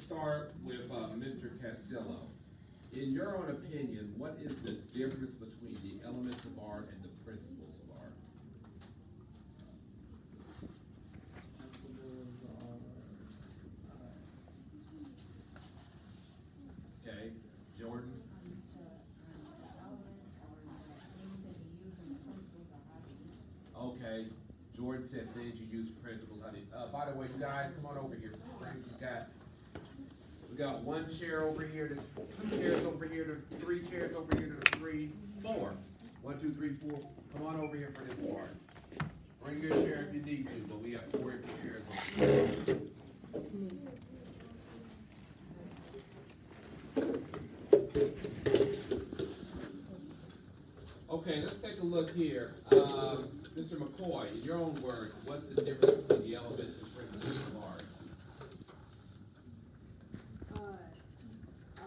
start with Mr. Castillo. In your own opinion, what is the difference between the elements of art and the principles of art? Okay, Jordan? Okay, Jordan said things you use principles. How do you, by the way, you guys, come on over here. We got one chair over here, there's two chairs over here, there's three chairs over here, there's three, four. 1, 2, 3, 4. Come on over here for this part. Bring your chair if you need to, but we have 4 empty chairs over here. Okay, let's take a look here. Mr. McCoy, in your own words, what's the difference between the elements and principles of art?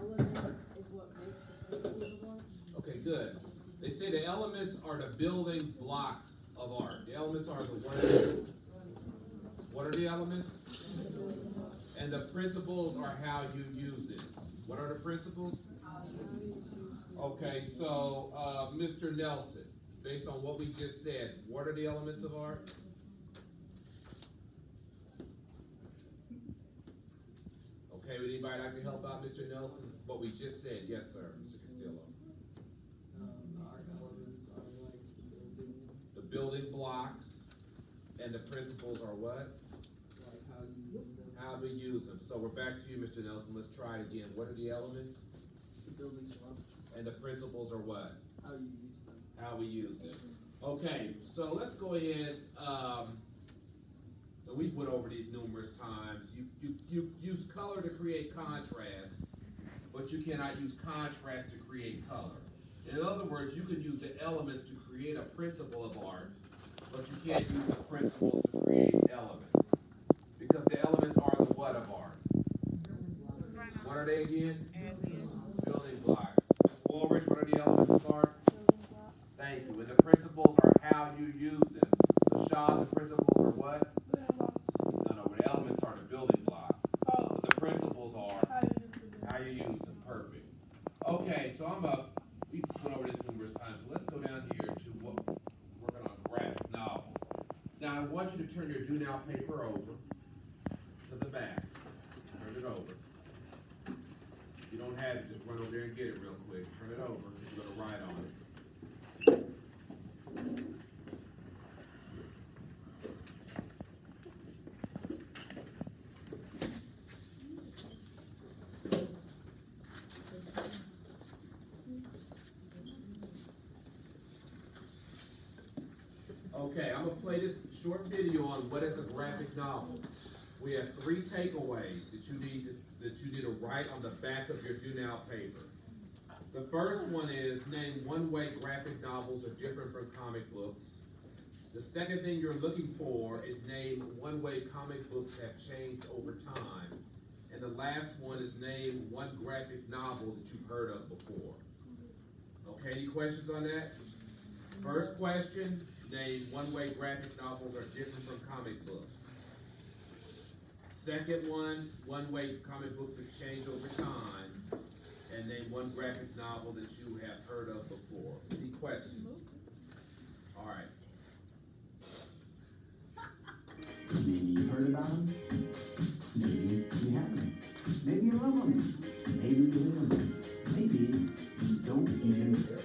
Element is what makes the principles of art. Okay, good. They say the elements are the building blocks of art. The elements are the what are the elements? And the principles are how you use it. What are the principles? Okay, so Mr. Nelson, based on what we just said, what are the elements of art? Okay, would anybody like to help out Mr. Nelson? What we just said, yes, sir, Mr. Castillo. Art elements are like The building blocks and the principles are what? like how you use them, How we use them. So we're back to you, Mr. Nelson. Let's try it again. What are the elements? the building blocks, And the principles are what? how you use them. How we use them. Okay, so let's go ahead. And we've went over these numerous times. You use color to create contrast, but you cannot use contrast to create color. In other words, you can use the elements to create a principle of art, but you can't use the principles to create elements. Because the elements are the what of art? What are they again? Building blocks. Ms. Woolrich, what are the elements of art? Thank you. And the principles are how you use them. Rashad, the principles are what? No, the elements are the building blocks. But the principles are how you use them. Perfect. Okay, so we went over this numerous times. So let's go down here to what we're working on graphic novels. Now I want you to turn your do now paper over to the back. Turn it over. If you don't have it, just run over there and get it real quick. Turn it over. You're going to write on it. Okay, I'm going to play this short video on what is a graphic novel. We have 3 takeaways that you need to write on the back of your do now paper. The first one is name one way graphic novels are different from comic books. The second thing you're looking for is name one way comic books have changed over time. And the last one is name one graphic novel that you've heard of before. Okay, any questions on that? First question, name one way graphic novels are different from comic books. Second one way comic books have changed over time. And name one graphic novel that you have heard of before. Any questions? All right. Maybe you've heard about them. Maybe you haven't. Maybe you love them. Maybe you live them. Maybe you don't even care.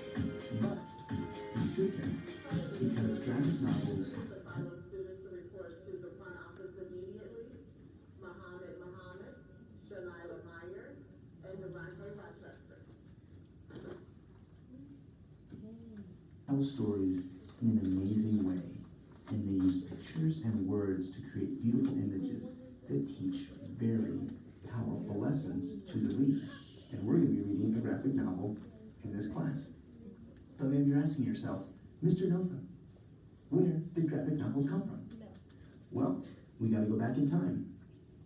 But you should care. Because graphic novels Follow students to report to the front office immediately. Muhammad, Shalila Meyer, and Devontae Rochester. tell stories in an amazing way. And they use pictures and words to create beautiful images that teach very powerful lessons to the reader. And we're going to be reading a graphic novel in this class. But maybe you're asking yourself, Mr. Nova, where did graphic novels come from? Well, we got to go back in time.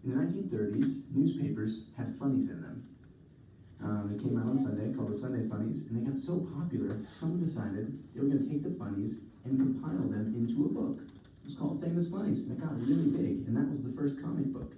In the 1930s, newspapers had funnies in them. They came out on Sunday, called the Sunday Funnies, and they got so popular, someone decided they were going to take the funnies and compile them into a book. It was called Famous Funnies, and it got really big, and that was the first comic book.